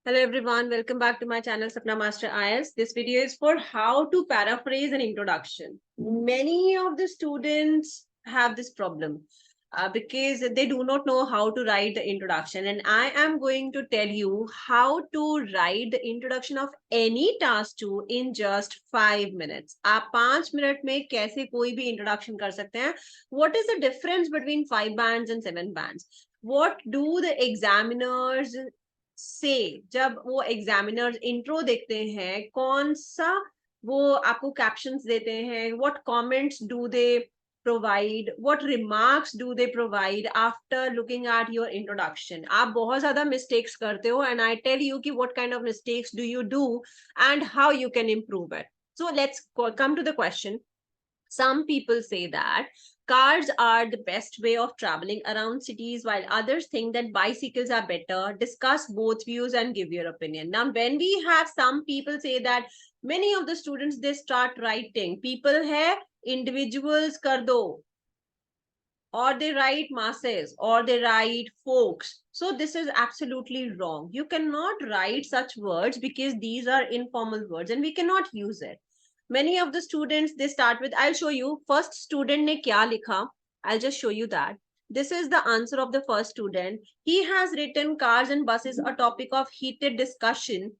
Hello everyone, welcome back to my channel Sapna Master IELTS. This video is for how to paraphrase an introduction. Many of the students have this problem because they do not know how to write the introduction, and I am going to tell you how to write the introduction of any task 2 in just 5 minutes. आप 5 minute में कैसे कोई भी introduction कर सकते हैं? What is the difference between 5 bands and 7 bands? What do the examiners से जब वो एग्जामिनर्स इंट्रो देखते हैं कौन सा वो आपको कैप्शंस देते हैं what comments do they provide what remarks do they provide after looking at your introduction आप बहुत ज्यादा मिस्टेक्स करते हो एंड आई टेल यू कि what kind of mistakes do you do and how you can improve it so let's come to the question. Some people say that cars are the best way of traveling around cities, while others think that bicycles are better. Discuss both views and give your opinion. Now, when we have some people say that, many of the students, they start writing, people hai, individuals kar do, or they write masses, or they write folks. So this is absolutely wrong. You cannot write such words because these are informal words and we cannot use it. Many of the students, they start with, I'll show you, first student ne kya likha. I'll just show you that. This is the answer of the first student. He has written cars and buses, a topic of heated discussion,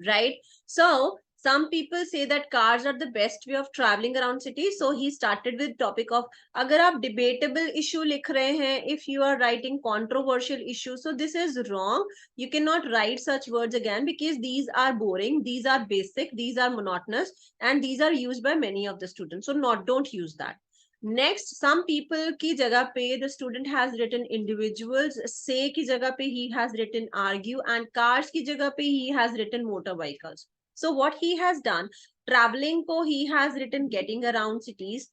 right? So some people say that cars are the best way of traveling around cities. So he started with topic of, agar aap debatable issue likh rahe hain, if you are writing controversial issue, so this is wrong. You cannot write such words again because these are boring, these are basic, these are monotonous, and these are used by many of the students. So don't use that. Next, some people ki jagah pe the student has written individuals, say ki jagah pe he has written argue, and cars ki jagah pe he has written motor vehicles. So what he has done, traveling ko he has written getting around cities,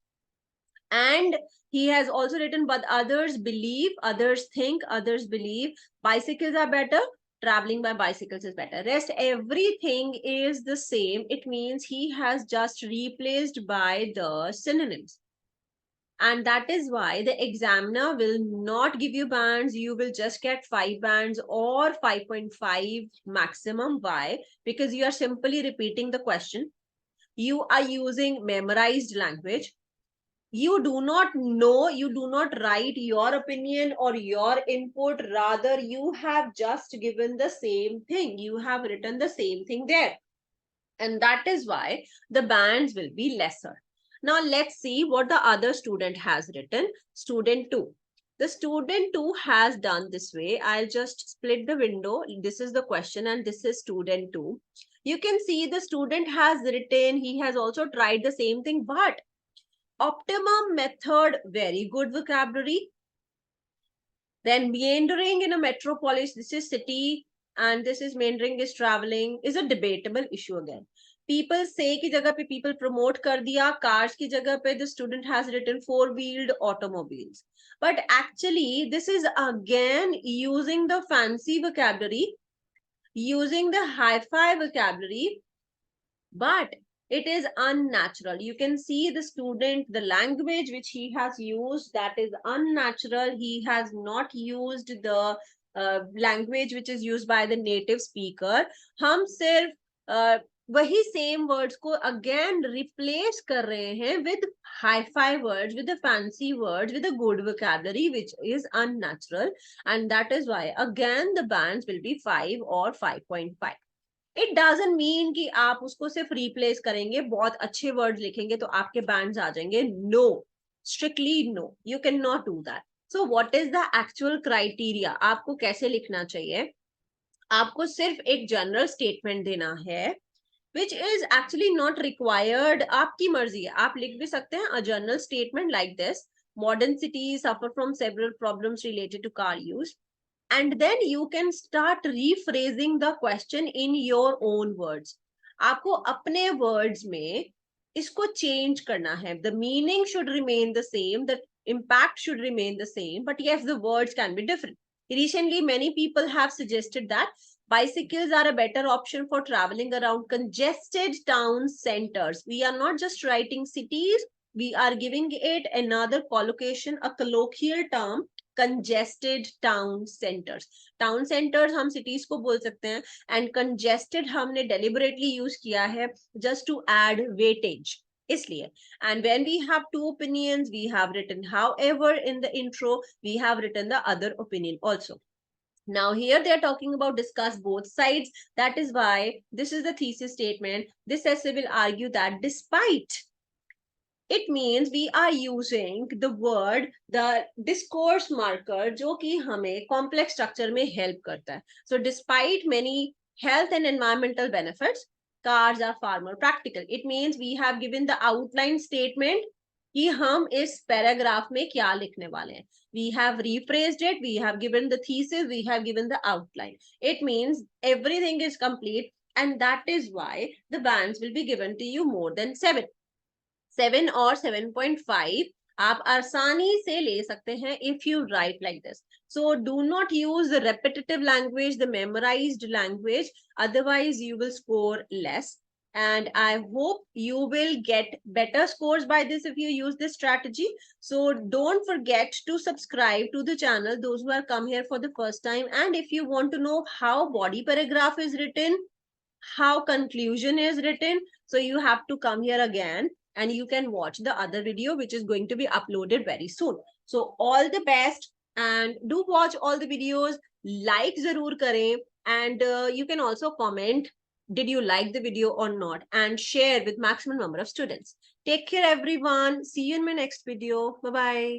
and he has also written but others believe, others think, others believe bicycles are better, traveling by bicycles is better. Rest everything is the same. It means he has just replaced by the synonyms. And that is why the examiner will not give you bands. You will just get 5 bands or 5.5 maximum. Why? Because you are simply repeating the question. You are using memorized language. You do not know, you do not write your opinion or your input. Rather, you have just given the same thing. You have written the same thing there. And that is why the bands will be lesser. Now let's see what the other student has written. Student 2. The student 2 has done this way. I'll just split the window. This is the question and this is student 2. You can see the student has written, he has also tried the same thing, but optimum method, very good vocabulary. Then meandering in a metropolis, this is city, and this is meandering is traveling, is a debatable issue again. People say ki jagah pe people promote kar diya, cars ki jagah pe the student has written four-wheeled automobiles. But actually, this is again using the fancy vocabulary, using the hi-fi vocabulary, but it is unnatural. You can see the student, the language which he has used, that is unnatural. He has not used the language which is used by the native speaker. हम सिर्फ वही same words को again replace कर रहे हैं with hi-fi words, with the fancy words, with a good vocabulary, which is unnatural, and that is why again the bands will be 5 or 5.5. It doesn't mean कि आप उसको सिर्फ replace करेंगे, बहुत अच्छे वर्ड्स लिखेंगे तो आपके बैंड्स आ जाएंगे. No, strictly no, you can not do that. So what is the actual criteria? आपको कैसे लिखना चाहिए? आपको सिर्फ एक जनरल स्टेटमेंट देना है which is actually not required. आपकी मर्जी है, आप लिख भी सकते हैं a general statement like this: modern cities suffer from several problems related to car use. And then you can start rephrasing the question in your own words. आपको अपने words में इसको change करना है. The meaning should remain the same, the impact should remain the same, but yes, the words can be different. Recently, many people have suggested that bicycles are a better option for traveling around congested town centers. We are not just writing cities, we are giving it another collocation, a colloquial term, congested town centers. Town centers हम cities को बोल सकते हैं, and congested हमने deliberately use किया है just to add weightage. इसलिए, and when we have two opinions, we have written however in the intro, we have written the other opinion also. Now here they are talking about discuss both sides. That is why this is the thesis statement. This essay will argue that despite, it means we are using the word, the discourse marker, जो कि हमें complex structure में help करता है. So despite many health and environmental benefits, cars are far more practical. It means we have given the outline statement कि हम इस paragraph में क्या लिखने वाले हैं. We have rephrased it, we have given the thesis, we have given the outline. It means everything is complete, and that is why the bands will be given to you more than 7 or 7.5 आप आसानी से ले सकते हैं if you write like this. So do not use the repetitive language, the memorized language, otherwise you will score less. And I hope you will get better scores by this if you use this strategy. So don't forget to subscribe to the channel, those who have come here for the first time. And if you want to know how body paragraph is written, how conclusion is written, so you have to come here again and you can watch the other video which is going to be uploaded very soon. So all the best, and do watch all the videos, like zarur kare, and you can also comment did you like the video or not, and share with maximum number of students. Take care everyone, see you in my next video. Bye bye.